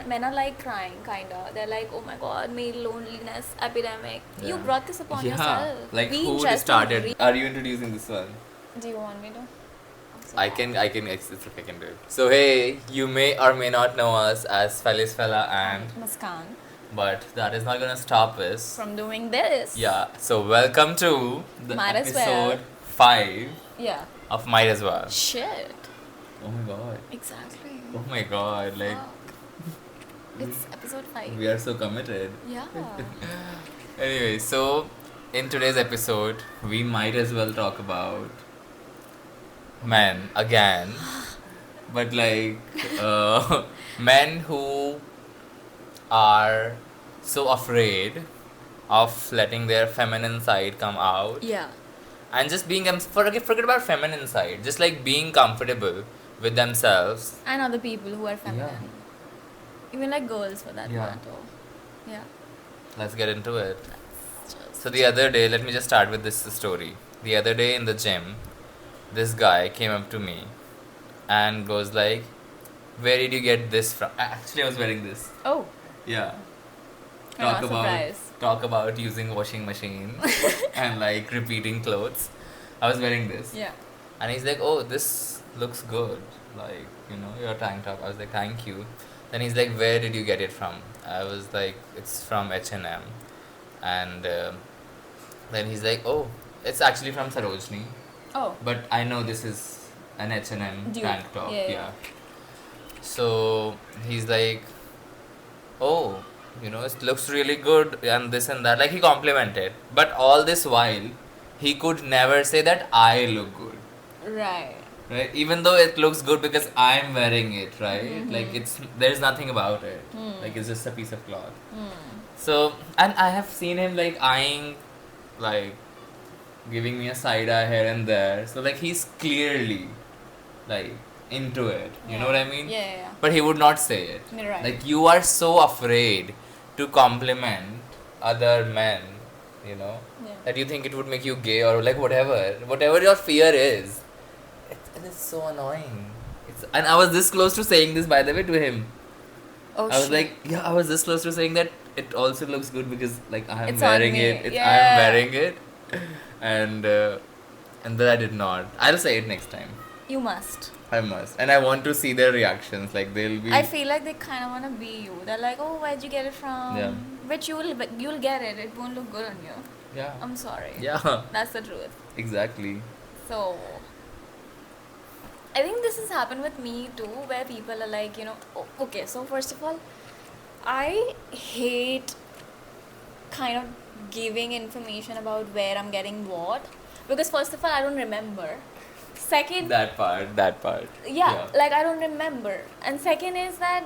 Men are like crying, kinda. They're like, oh my god, male loneliness epidemic. You brought this upon yourself. Like Be who interested. started? Are you introducing this one? Do you want me to? I can, it's okay, I can do it. So hey, you may or may not know us as Fellis Fella and Muskan. but that is not gonna stop us From doing this. Yeah, so welcome to the Might as well. episode 5 Yeah. of Might As Well. Shit. Oh my god. Exactly. Oh my god, like Fuck. It's episode 5. we are so committed. Yeah. Anyway, so in today's episode, we might as well talk about men again, but like men who are so afraid of letting their feminine side come out Yeah. and just being forget about feminine side, just like being comfortable with themselves. And other people who are feminine. Even like girls for that Yeah. matter. Yeah. Let's get into it. Just- So the other day, let me just start with this story. The other day in the gym, this guy came up to me and goes like, "Where did you get this from?" Actually, I was wearing this. Oh. Yeah. I'm not surprised. Talk about using washing machine and like repeating clothes. I was wearing this. Yeah. And he's like, "Oh, this looks good. Like, your tank top." I was like, "Thank you." Then he's like, "Where did you get it from?" I was like, "It's from H&M." And then he's like, "Oh, it's actually from Sarojini. Oh. But I know this is an H&M Dude. tank top." Yeah. So he's like, "Oh, it looks really good and this and that." Like he complimented. But all this while, he could never say that I look good. Right. Right? Even though it looks good because I'm wearing it, right? Like there's nothing about it. Like it's just a piece of cloth. So, and I have seen him like eyeing, like giving me a side eye here and there. So like he's clearly like into it. You know what I mean? Yeah. But he would not say it. Right. Like you are so afraid to compliment other men, Yeah. that you think it would make you gay or like whatever your fear is. It is so annoying. And I was this close to saying this, by the way, to him. Oh, I was shit. like, I was this close to saying that it also looks good because like I am It's on wearing me. it. Yeah. I am wearing it, and then I did not. I'll say it next time. You must. I must, and I want to see their reactions. Like they'll be. I feel like they kind of want to be you. They're like, oh, where'd you get it from? Yeah. Which you'll get it. It won't look good on you. Yeah. I'm sorry. Yeah. That's the truth. Exactly. So, I think this has happened with me too, where people are like, okay, so first of all, I hate kind of giving information about where I'm getting what, because first of all, I don't remember. Second, That part. yeah, like I don't remember. And second is that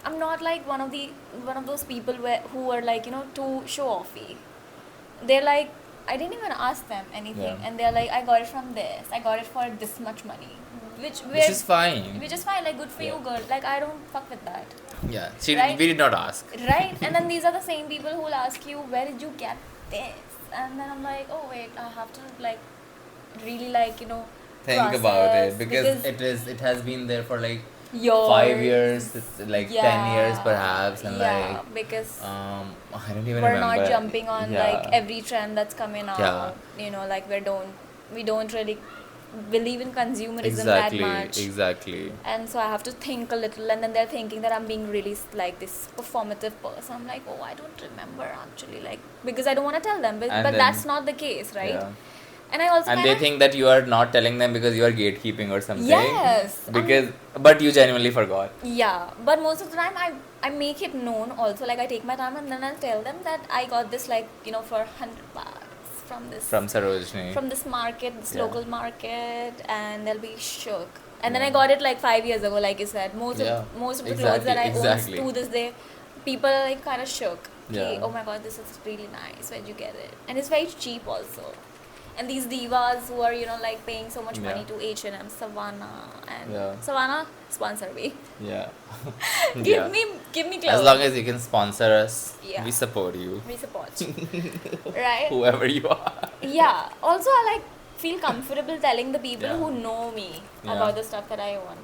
I'm not like one of those people who are like, too show offy. They're like, I didn't even ask them anything, Yeah. and they're like, I got it from this, I got it for this much money, which is fine. Which is fine, like good for you, girl. Like I don't fuck with that, Yeah. Right? We did not ask. right? And then these are the same people who will ask you, where did you get this? And then I'm like, oh wait, I have to like really like Think about process, it because it has been there for like yours. 5 years, it's like 10 years perhaps, and yeah, because I don't even we're remember. not jumping on Yeah. like every trend that's coming out. Yeah. Like we don't really believe in consumerism that much. Exactly. And so I have to think a little, and then they're thinking that I'm being really like this performative person. I'm like, oh, I don't remember actually, like because I don't want to tell them, but And then- that's not the case, right? Yeah. And I also And kinda, they think that you are not telling them because you are gatekeeping or something. Yes. But you genuinely forgot. yeah, but most of the time I make it known also, like I take my time and then I'll tell them that I got this like for $100 from this From Sarojini. from this market, this Yeah. local market, and they'll be shook. And then Yeah. I got it like 5 years ago, like you said. Most Yeah. of the clothes that I Exactly. own to this day, people are like kind of shook. Okay, Yeah. oh my god, this is really nice. Where'd you get it? And it's very cheap also. And these divas who are like paying so much money Yeah. to H&M, Savannah, and Yeah. Savannah, sponsor me. Yeah. Give me clothes. As long as you can sponsor us, Yeah. we support you. we support. Right? Whoever you are. Yeah. Also, I like feel comfortable telling the people Yeah. who know me Yeah. about the stuff that I own.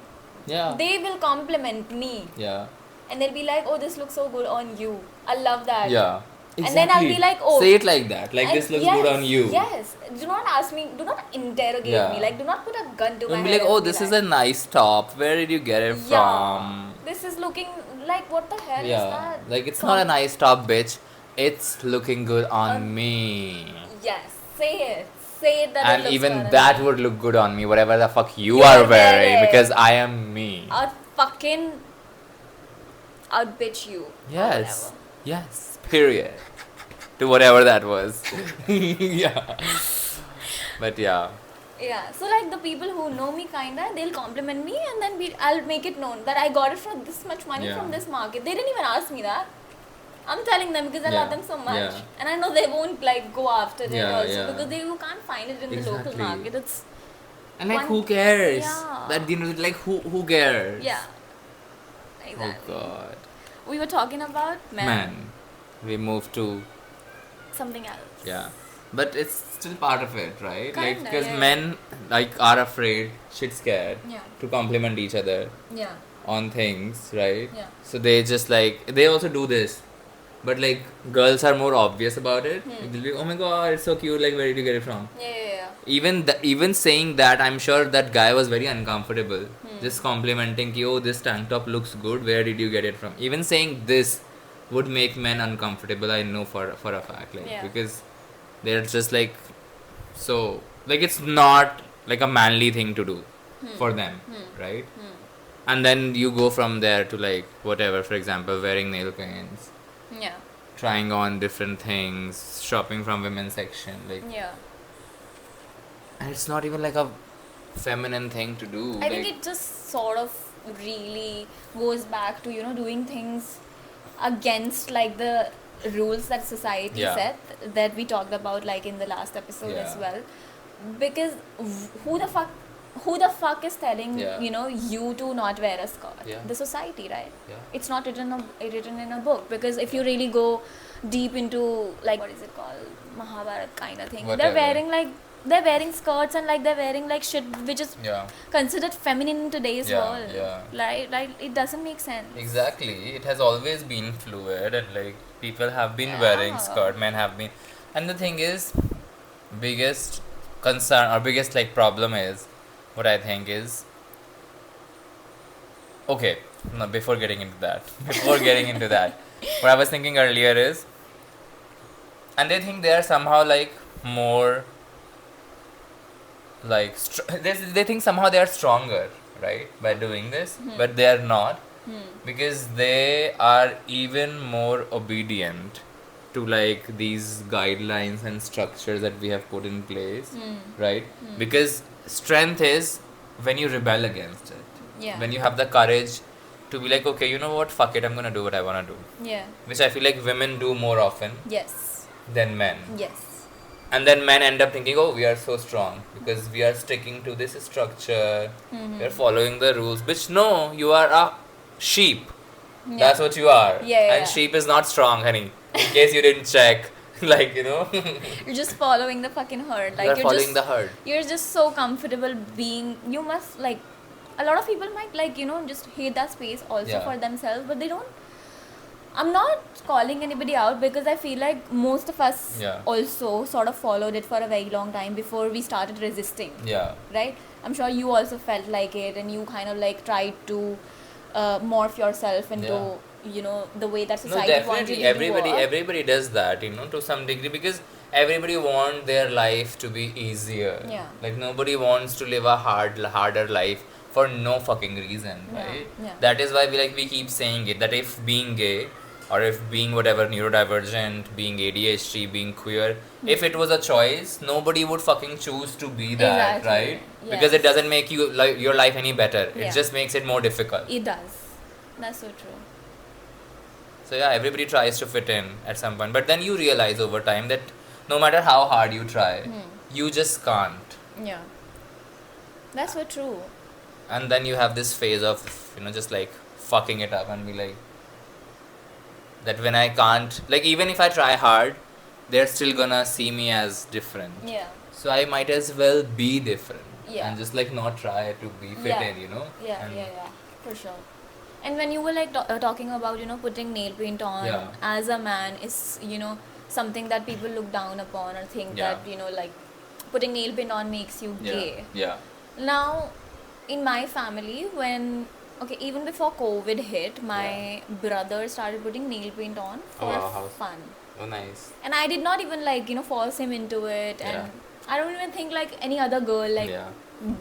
Yeah. They will compliment me. Yeah. and they'll be like, oh, this looks so good on you. I love that. Yeah. And then I'll be like, oh. Say it like that. Like, and this looks yes, good on you. Yes. Do not ask me, do not interrogate Yeah. me. Like, do not put a gun to my Don't be head. like, oh, and be this is a nice top. Where did you get it yeah, from? this is looking like, what the hell is Yeah. that? Like, it's not a nice top, bitch. It's looking good on me. Yes. Say it. Say it that it And looks even good on that me. would look good on me, whatever the fuck you You are are wearing, wearing. because I am me. I'll fucking outbitch you. Yes. Yes. Period. To whatever that was. Yeah. But yeah. Yeah, so like the people who know me kinda, they'll compliment me and then I'll make it known that I got it for this much money Yeah. from this market. They didn't even ask me that. I'm telling them because I Yeah. love them so much. Yeah. And I know they won't like go after it Yeah, also yeah. because you can't find it in the local Exactly. market. It's And like, one- who cares? Yeah. That, you know, like, who cares? yeah. Exactly. Oh god. We were talking about men. Man. We moved to, Something else. yeah. But it's still part of it, right? Like, Kinda, because yeah. men, like, are afraid, shit scared Yeah. to compliment each other Yeah. on things, right? Yeah. So they just like, they also do this. But like, girls are more obvious about it. They'll be, oh my god, it's so cute, like, where did you get it from? Yeah. Even saying that, I'm sure that guy was very uncomfortable. Just complimenting, ki, oh, this tank top looks good, where did you get it from? Even saying this would make men uncomfortable, I know for a fact. Like, Yeah. because they're just like, so, like, it's not like a manly thing to do for them, right? And then you go from there to like, whatever, for example, wearing nail paints, Yeah. trying on different things, shopping from women's section, like, Yeah. and it's not even like a feminine thing to do. I think it just sort of really goes back to, doing things against like the rules that society Yeah. set that we talked about like in the last episode as Yeah. well. Because who the fuck is telling Yeah. you to not wear a skirt? Yeah. The society, right? Yeah. It's not written in a book, because if you really go deep into like, what is it called, Mahabharat kind of thing, Whatever. they're wearing skirts and like they're wearing like shit which is Yeah. considered feminine in today's Yeah, world. yeah. Right, it doesn't make sense. Exactly. It has always been fluid, and like, people have been Yeah. wearing skirt, men have been. And the thing is, biggest concern or biggest like problem is, what I think is, okay, no, before getting into that, what I was thinking earlier is, and they think they are somehow like more like they think somehow they are stronger, right, by doing this, but they are not, because they are even more obedient to like these guidelines and structures that we have put in place, right? Because strength is when you rebel against it, Yeah. when you have the courage to be like, okay, you know what, fuck it, I'm gonna do what I wanna do, Yeah. which I feel like women do more often Yes. than men. Yes. And then men end up thinking, oh, we are so strong because we are sticking to this structure, we are following the rules. Which, no, you are a sheep. Yeah. That's what you are. Yeah. And sheep is not strong, honey. In case you didn't check, like, You're just following the fucking herd. Like you are following just, the herd. You're just so comfortable being. You must like. A lot of people might like just hate that space also Yeah. for themselves, but they don't. I'm not calling anybody out because I feel like most of us Yeah. also sort of followed it for a very long time before we started resisting. Yeah. Right? I'm sure you also felt like it, and you kind of like tried to morph yourself into the way that No, society wanted you definitely. to work. Everybody does that, to some degree, because everybody wants their life to be easier. Yeah. Like, nobody wants to live a harder life for no fucking reason, Yeah, right? yeah. That is why we keep saying it, that if being gay, or if being whatever, neurodivergent, being ADHD, being queer, if it was a choice, nobody would fucking choose to be that, Exactly. right? Yes. Because it doesn't make your life any better. Yeah. It just makes it more difficult. It does. That's so true. So yeah, everybody tries to fit in at some point, but then you realize over time that no matter how hard you try, you just can't. Yeah. That's so true. And then you have this phase of, just like fucking it up and be like, that when I can't, like, even if I try hard, they're still gonna see me as different. Yeah. So I might as well be different. Yeah. And just like not try to be fit Yeah. in, Yeah, And yeah, for sure. And when you were like talking about, putting nail paint on Yeah. as a man is, something that people look down upon or think Yeah. that, like putting nail paint on makes you Yeah. gay. Yeah. Now, in my family, okay, even before COVID hit, my brother started putting nail paint on Oh, for wow, fun. Oh, nice. And I did not even like, force him into it. And Yeah. I don't even think like any other girl like Yeah.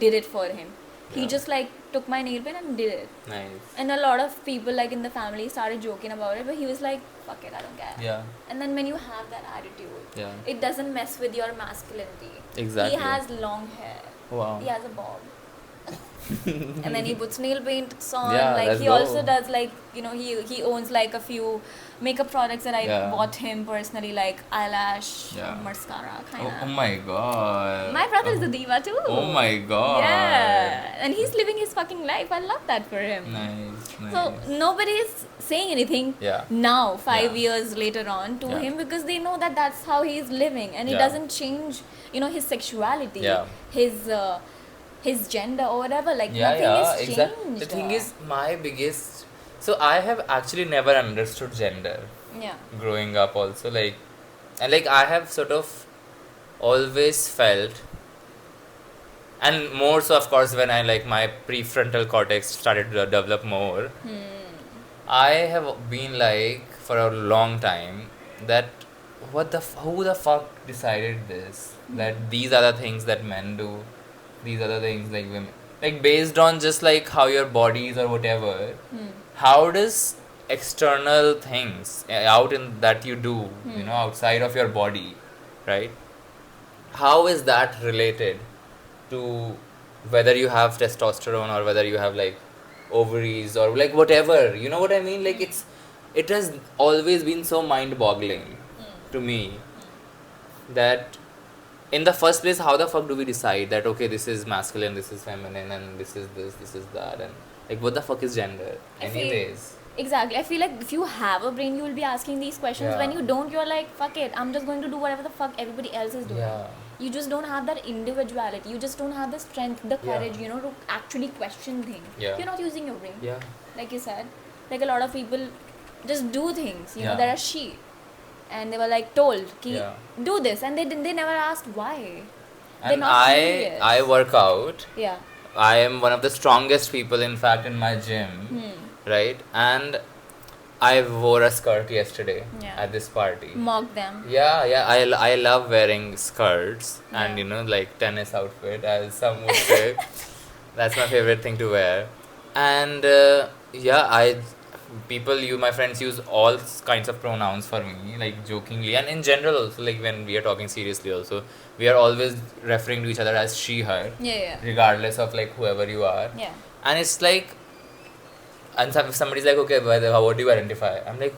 did it for him. He Yeah. just like took my nail paint and did it. Nice. And a lot of people like in the family started joking about it, but he was like, fuck it, I don't care. Yeah. And then when you have that attitude, Yeah. it doesn't mess with your masculinity. Exactly. He has long hair. Wow. He has a bob. And then he puts nail paints on. Yeah, like let's he go. also does like, he owns like a few makeup products that I Yeah. bought him personally, like eyelash, Yeah. mascara kind Oh, of. oh my god. My brother is a diva too. Oh my god. Yeah. And he's living his fucking life. I love that for him. Nice. Nice. So nobody is saying anything Yeah. now, 5 Yeah. years later on, to Yeah. him, because they know that that's how he's living, and it Yeah. doesn't change, his sexuality, Yeah. his gender or whatever. Like Yeah, nothing yeah, is exactly. changed. The thing is, my biggest. So I have actually never understood gender yeah, growing up, also. And I have sort of always felt, and more so, of course, when I my prefrontal cortex started to develop more. I have been for a long time that who the fuck decided this, that these are the things that men do, these are the things like women, based on just how your bodies or whatever. How does external things out in that you do, outside of your body, right? How is that related to whether you have testosterone or whether you have ovaries or whatever, you know what I mean? It has always been so mind boggling to me that in the first place, how the fuck do we decide that okay, this is masculine, this is feminine, and this is that, and what the fuck is gender anyways? Exactly. I feel like if you have a brain, you will be asking these questions. Yeah. When you don't, you're like, fuck it, I'm just going to do whatever the fuck everybody else is doing. Yeah. You just don't have that individuality. You just don't have the strength, the Yeah. courage, to actually question things. Yeah. You're not using your brain. Yeah. Like you said, like a lot of people just do things, Yeah. that are sheep. And they were like told, ki, Yeah. do this. And they never asked why. They're And not curious. I work out. Yeah. I am one of the strongest people, in fact, in my gym, right? And I wore a skirt yesterday Yeah. at this party. Mock them. Yeah, yeah. I love wearing skirts and Yeah. tennis outfit, as some would say. That's my favorite thing to wear. And my friends use all kinds of pronouns for me, jokingly, and in general also, when we are talking seriously also, we are always referring to each other as she, her, Yeah. regardless of whoever you are. Yeah. And it's and if somebody's like, okay, what do you identify? I'm like,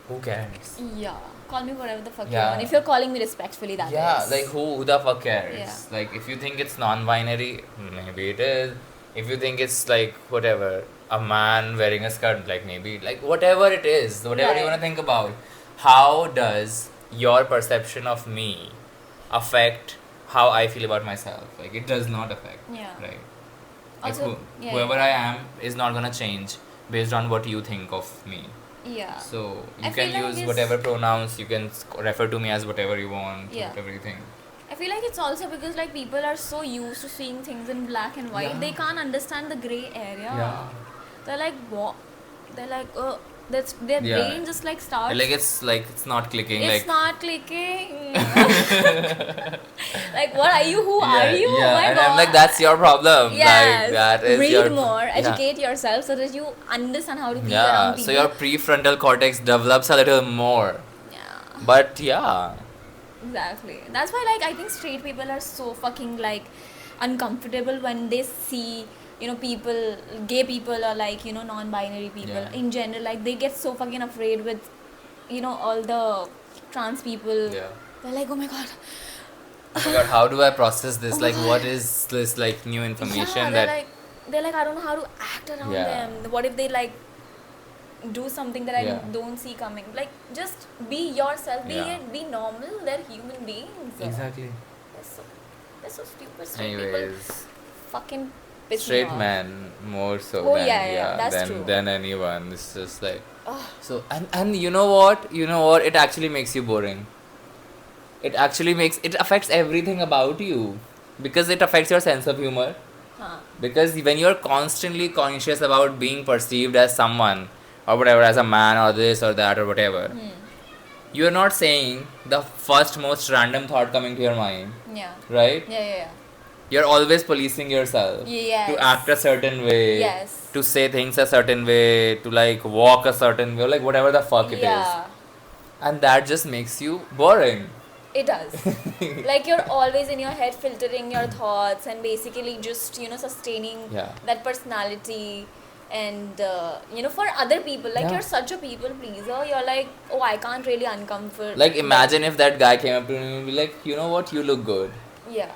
who cares? Yeah. Call me whatever the fuck you Yeah. want. If you're calling me respectfully, that is. Who the fuck cares? Yeah. If you think it's non-binary, maybe it is. If you think it's whatever, a man wearing a skirt, maybe whatever it is, whatever you Right. want to think about. How does your perception of me affect how I feel about myself? It does not affect. Yeah. Right. Also, yeah, whoever yeah. I am is not gonna change based on what you think of me. Yeah. So I you feel can like use it's- whatever pronouns, you can refer to me as whatever you want, Yeah. whatever you think. I feel like it's also because people are so used to seeing things in black and white, Yeah. they can't understand the gray area. Yeah. They're like, what? They're like, that's their Yeah. brain just starts. It's not clicking. It's not clicking. What are you? Who are you? Yeah, Oh my and God. I'm like, that's your problem. Yes. That is Read your more, yeah. educate yourself so that you understand how to be Yeah, around so people. your prefrontal cortex develops a little more. Yeah. But yeah. Exactly. That's why I think straight people are so fucking uncomfortable when they see people, gay people or non-binary people Yeah. in general. They get so fucking afraid with all the trans people. Yeah. They're like, oh my god. Oh my god, how do I process this? Oh my God. What is this new information Yeah, that they're like I don't know how to act around Yeah. them. What if they do something that I Yeah. don't see coming? Just be yourself. Yeah. Be normal. They're human beings. Exactly. They're so stupid. Straight people Anyways. fucking piss me straight off. men more so Oh, than yeah, that's true. than anyone. It's just like Ugh. so and you know what? You know what? It actually makes you boring. It actually makes it affects everything about you because it affects your sense of humor. Huh. Because when you're constantly conscious about being perceived as someone or whatever, as a man or this or that or whatever, you're not saying the first most random thought coming to your mind, Yeah. right? Yeah. You're always policing yourself Yes. to act a certain way, Yes. to say things a certain way, to like walk a certain way, like whatever the fuck it is. Yeah. And that just makes you boring. It does. Like you're always in your head filtering your thoughts and basically just, sustaining Yeah. that personality. And, for other people, like Yeah. you're such a people pleaser, you're like, oh, I can't really uncomfort. Like imagine if that guy came up to me and be like, you know what, you look good Yeah.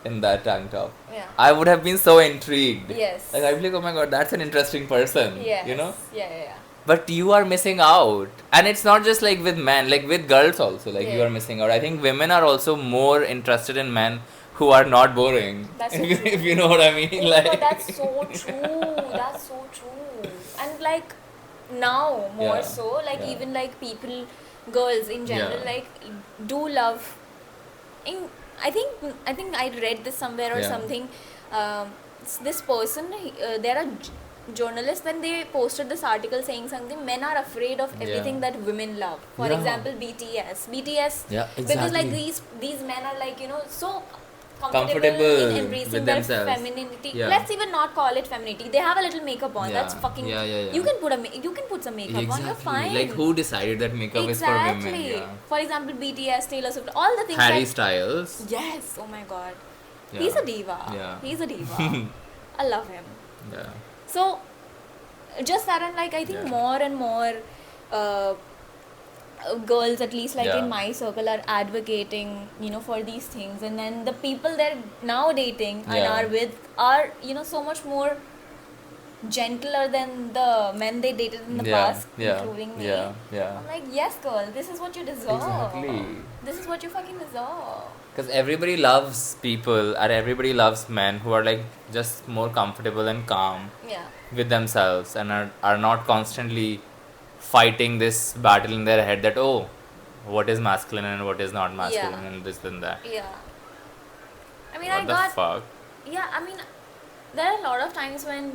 in that tank top. Yeah. I would have been so intrigued. Yes. Like I'd be like, oh my god, that's an interesting person. Yes. You know? Yeah. But you are missing out. And it's not just like with men, like with girls also, like you Yeah. are missing out. I think women are also more interested in men who are not boring. That's so if, true. if you know what I mean. Oh, like but that's so true. That's so true. And like now more Yeah. so, like Yeah. even like people, girls in general, Yeah. like do love. I think I read this somewhere or Yeah. something. This person, there are journalists, when they posted this article saying something, men are afraid of everything Yeah. that women love. For Yeah. example, BTS. Yeah, Because like exactly. these men are like so comfortable Comfortable in embracing with their themselves. femininity. Yeah. Let's even not call it femininity. They have a little makeup on. Yeah. That's fucking. Yeah. You can put some makeup on. You're fine. Like who decided that makeup is for women? Exactly. Yeah. For example, BTS, Taylor Swift, all the things. Harry that, Styles. Yes. Oh my God. Yeah. He's a diva. Yeah. He's a diva. I love him. Yeah. So, just that, and like I think Yeah. more and more girls, at least like Yeah. in my circle, are advocating, for these things. And then the people they're now dating and Yeah. are with are, so much more gentler than the men they dated in the past, including me. Yeah. I'm like, yes, girl, this is what you deserve. Exactly. This is what you fucking deserve. Because everybody loves people, and everybody loves men who are like just more comfortable and calm Yeah. with themselves, and are not constantly fighting this battle in their head that, oh, what is masculine and what is not masculine, Yeah. and this and that. Yeah. I mean, What I the got. fuck? Yeah, I mean, there are a lot of times when,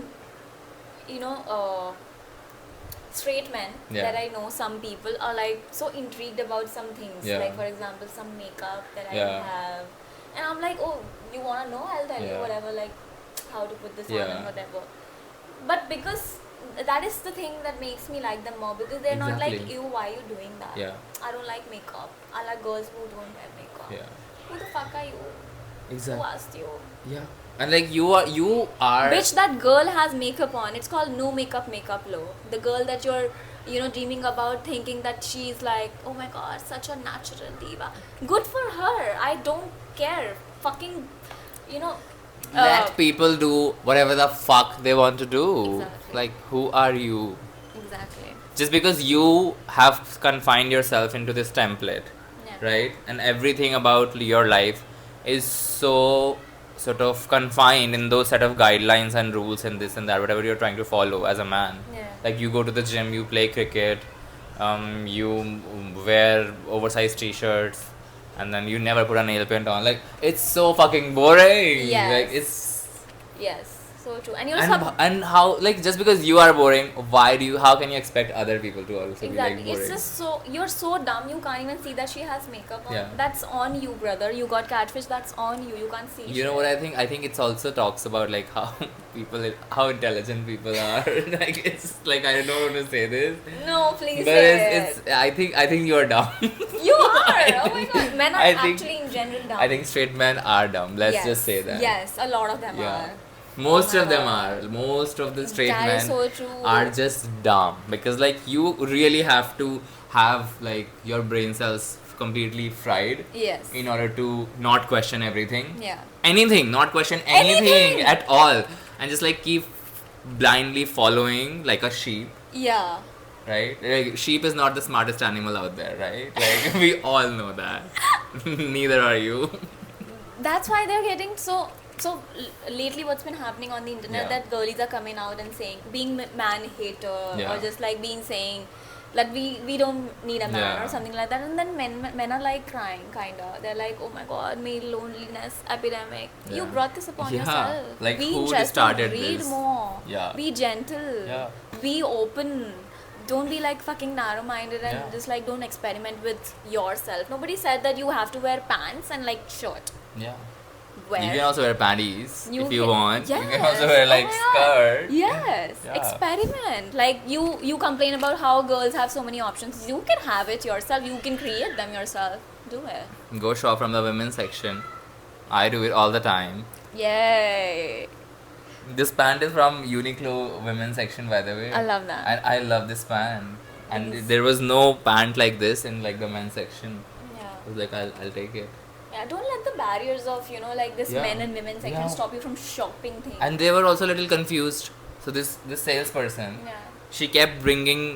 straight men Yeah. that I know, some people are like so intrigued about some things. Yeah. Like, for example, some makeup that I Yeah. have. And I'm like, oh, you want to know? I'll tell you Yeah. whatever, like, how to put this on Yeah. and whatever. But because that is the thing that makes me like them more, because they're not like, Exactly. ew, why are you doing that? Yeah. I don't like makeup. I like girls who don't wear makeup. Yeah. Who the fuck are you? Who Exactly. asked you? Yeah. And like you are. Bitch, that girl has makeup on. It's called no makeup low. The girl that you're, dreaming about, thinking that she's like, oh my god, such a natural diva. Good for her. I don't care. Fucking, Let people do whatever the fuck they want to do. Exactly. Like, who are you? Exactly. Just because you have confined yourself into this template, Yeah. right? And everything about your life is so sort of confined in those set of guidelines and rules and this and that, whatever you're trying to follow as a man. Yeah. Like, you go to the gym, you play cricket, you wear oversized t-shirts, and then you never put a nail paint on. Like, it's so fucking boring. Yes. Like, it's Yes. So true. And you're and how, like, just because you are boring, how can you expect other people to also exactly. be like boring? It's just you're so dumb. You can't even see that she has makeup on. Yeah. That's on you, brother. You got catfish. That's on you. You can't see. You know what I think? I think it's also talks about like how how intelligent people are. Like, it's like, I don't want to say this, No, please. but say it's I think you are dumb. it. You are. Oh my god. Men are I think- actually in general dumb. I think straight men are dumb. Let's Yes. just say that. Yes, a lot of them Yeah. are. Most Oh my of them God. are. Most of the straight That is men so true. are just dumb, because like you really have to have like your brain cells completely fried Yes. in order to not question everything. Yeah. Anything, not question anything Anything! at all, and just like keep blindly following like a sheep, Yeah. right? Like, sheep is not the smartest animal out there, right? Like, we all know that. Neither are you. That's why they're getting so so lately what's been happening on the internet, Yeah. that girlies are coming out and saying, being man hater, Yeah. or just like being saying that we don't need a man, Yeah. or something like that. And then men are like crying, kinda. They're like, oh my god, male loneliness epidemic. You Yeah. brought this upon Yeah. yourself. Like, be who interesting, started read this? more, Yeah. be gentle, Yeah. be open. Don't be like fucking narrow-minded and Yeah. just like don't experiment with yourself. Nobody said that you have to wear pants and like shirt. Yeah. Wear. You can also wear panties if you can- want. You can Yes. also wear like Oh my God. skirt. Yes. Yeah. Experiment. Like you complain about how girls have so many options. You can have it yourself. You can create them yourself. Do it. Go shop from the women's section. I do it all the time. Yay. This pant is from Uniqlo women's section, by the way. I love that. And I love this pant. And It is- there was no pant like this in like the men's section. Yeah. I was like, I'll take it. Yeah. Don't let the barriers of like this Yeah. men and women section Yeah. stop you from shopping things. And they were also a little confused. So this salesperson, yeah. she kept bringing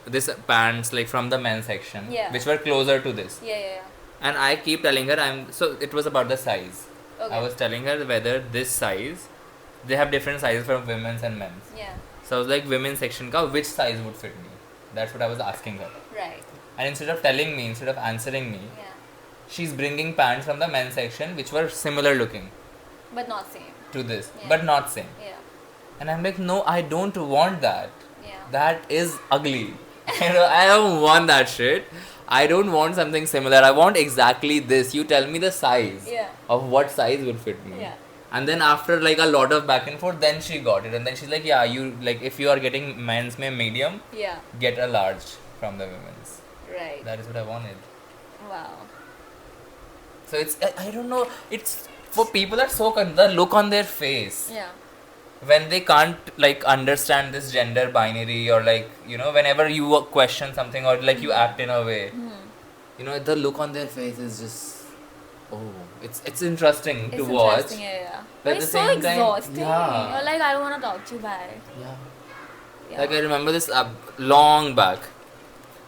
this pants like from the men's section, Yeah. which were closer to this. Yeah. And I keep telling her so it was about the size. Okay. I was telling her whether this size, they have different sizes for women's and men's. Yeah. So I was like, women's section ka which size would fit me? That's what I was asking her. Right. And instead of telling me, instead of answering me, Yeah. she's bringing pants from the men's section which were similar looking But not same. to this, Yeah. but not same. Yeah. And I'm like, no, I don't want that. Yeah. That is ugly. I don't want that shit. I don't want something similar. I want exactly this. You tell me the size Yeah. of what size would fit me. Yeah. And then after like a lot of back and forth, then she got it. And then she's like, yeah, you like if you are getting men's mein medium, Yeah. get a large from the women's. Right. That is what I wanted. Wow. So it's I don't know. It's for people that the look on their face. Yeah. When they can't like understand this gender binary, or like whenever you question something or like you act in a way, the look on their face is just it's interesting It's to watch. interesting, yeah. But But at it's the so same time, exhausting. yeah. You're like, I don't want to talk to you, bye. Yeah. Yeah. Like I remember this long back,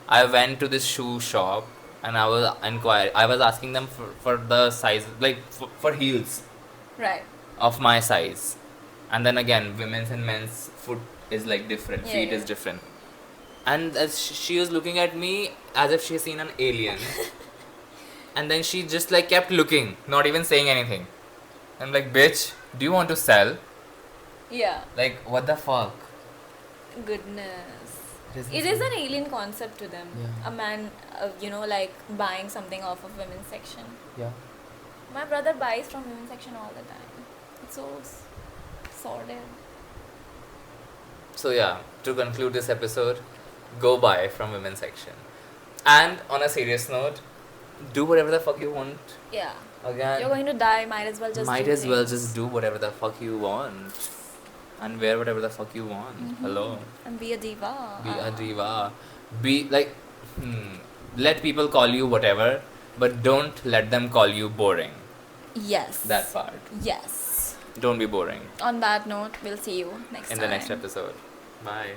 I went to this shoe shop and I was asking them for the size, like for heels Right. of my size. And then again, women's and men's foot is like different, Yeah, feet yeah. is different. And as she was looking at me as if she seen an alien. And then she just like kept looking, not even saying anything. I'm like, bitch, do you want to sell? Yeah. Like, what the fuck? Goodness. It It is an alien concept to them. Yeah. A man, like buying something off of women's section. Yeah. My brother buys from women's section all the time. It's so sordid. So yeah, to conclude this episode, go buy from women's section. And on a serious note, do whatever the fuck you want. Yeah. Again, You're going to die, might as well just just do whatever the fuck you want. And wear whatever the fuck you want. Hello. And be a diva. Be a diva. Be like, let people call you whatever, but don't let them call you boring. Yes. That part. Yes. Don't be boring. On that note, we'll see you next In time. the next episode. Bye.